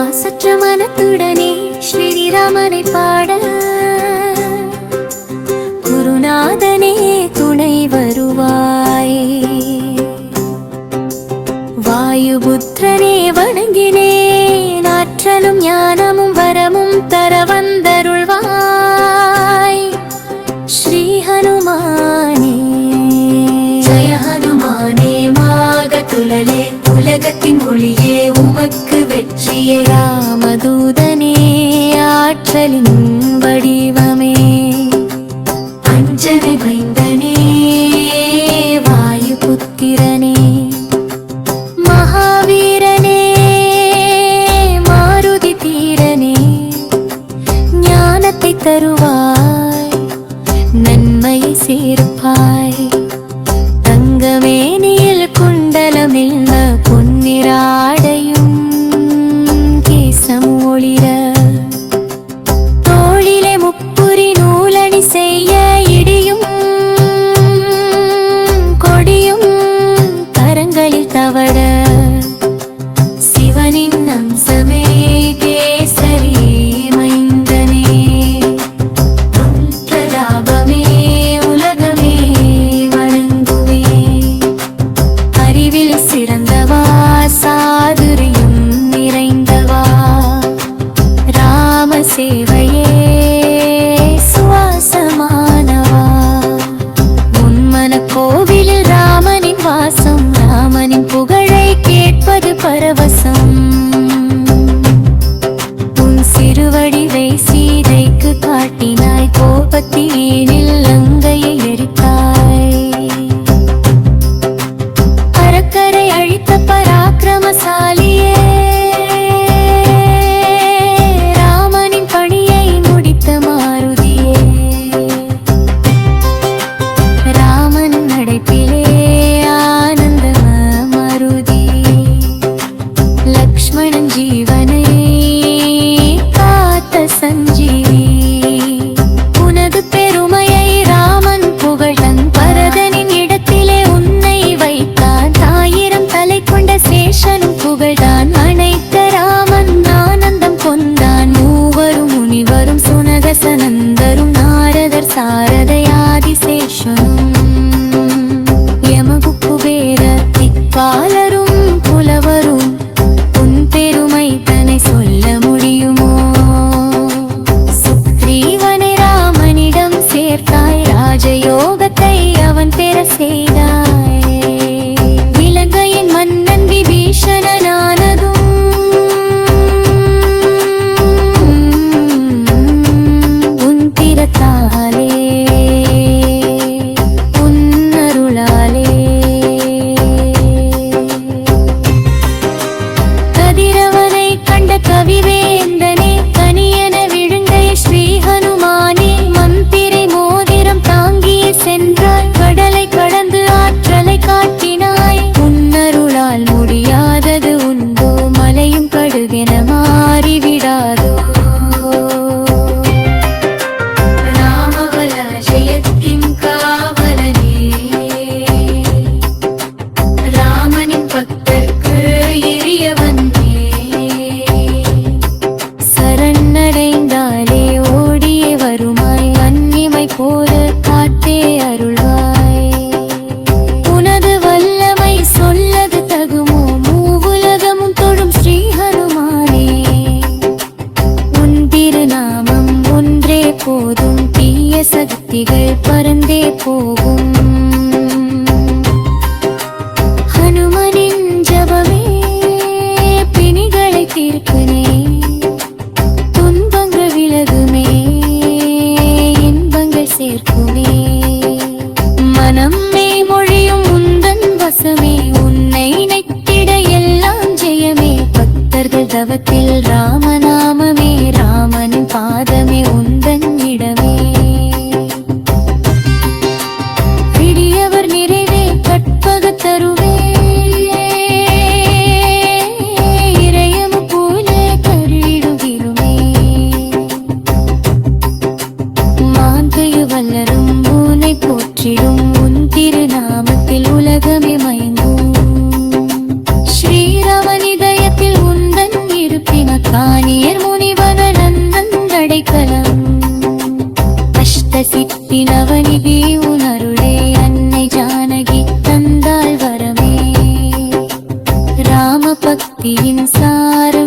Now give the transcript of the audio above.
மாசற்ற மனத்துடனே ஸ்ரீராமனை பாட குருநாதனே துணை வருவாய். வாயுபுத்திரனே வணங்கினேன், ஆற்றலும் ஞானமும் வரமும் தர வந்தருள்வாய். ஸ்ரீ ஹனுமானே ஜெய ஹனுமானே, மாகதுலலே உலகத்தின் ஒளியே உமக்கு வெற்றியே. ராமதூதனே ஆற்றலின் வடிவமே, அஞ்சனை மைந்தனே வாயுபுத்திரனே. மகாவீரனே மாருதி தீரனே, ஞானத்தை தருவாய், நன்மையை சேர்ப்பாய். தங்கமேனியில் குண்டலமில்ல பொன்னிராடையும் கேசம் ஒளிர, தோளிலே முப்புரி நூலணி செய்ய இடியும் கொடியும் கரங்களில் தவழ. சிவனின் அம்சமே கேசரி மைந்தனே, பிரதாபமே உலகமே வணங்குவே. அறிவில் சிறந்தவா, சாதுரியம் நிறைந்தவா, ராம சேவையே சுவாசமானவா. உன்மன கோவிலில் ராமனின் வாசம், ராமனின் புகழை கேட்பது பரவசம். உன் சிறுவடிவை சீதைக்கு காட்டினாய், கோபத்தினில் லங்கையை எரித்தாய். அரக்கரை அழித்த பராக்கிரமசாலியே, ராமனின் பணியை முடித்த மாருதியே. ராமன் நடைப்பிலே ஆனந்த மருதி, லக்ஷ்மணன் ஜீவனை காத்த சஞ்சீவி. உனது பெருமையை ராமன் புகழன், பரதனின் இடத்திலே உன்னை வைத்தான். ஆயிரம் தலை கொண்ட சேஷனும் புகழ்தான், அனைத்த ராமன் ஆனந்தம் கொண்டான். மூவரும் முனிவரும் சுனகசனந்தரும், நாரதர் சாரதையாதிசேஷனும், யமகுபேர திக்பாலரும் புலவரும், உன் பெருமை தன்னை சொல்ல முடியுமோ? சுக்ரீவனை ராமனிடம் சேர்த்தாய், ராஜயோகத்தை அவன் பெற செய்தாய். இலங்கையின் மன்னன் விபீஷணனானதும் உன் திறத்தாலே, உன் அருளாலே. கதிரவனை கண்ட கவிவேந்தனே, கனியன விழுங்கை ஸ்ரீ ஹனுமானே. மந்திரை மோதிரம் தாங்கிய சென்றாய், கடலை கடந்து ஆற்றலை காட்டினாய். உன்னருளால் முடியாதது உண்டோ, மலையும் கடுகென மாறிவிடாதோ. ராமவல ஜெயத்தின் காவலனே, ராமனின் பக்தர்க்கு எரியவனே. சரணடைந்தாலே ஓடியே வருமாய், அன்னிமை போல காத்தே அருள்வாய். உனது வல்லமை சொல்லது தகுமோ, மூவுலகமும் தொழும் ஸ்ரீ ஹனுமானே. உன் திருநாமம் ஒன்றே போதும், தீய சக்திகள் பறந்தே போகும். ஹனுமனின் ஜபமே பிணிகளை தீர்க்குனே, துன்பங்கள் விலகுமே, இன்பங்கள் சேர்க்குமே. மனமே மொழியும் உந்தன் வசமே, உன்னை நினைத்திட எல்லாம் ஜெயமே. பக்தர்கள் தவத்தில் ராமநாமமே, ராமனின் பாதமே உந்தன் இடமே. விடியவர் நிறைவே கற்பக தருவே, இறையமு போல கருளிடுகிருமே. மாந்தையு வல்லரும் உன்னை போற்றிடும், உன் திருநாமத்தில் உலகமே மயங்கும். ஸ்ரீராமன் இதயத்தில் உந்தன் இருப்பினக்கா பக்தியின் சார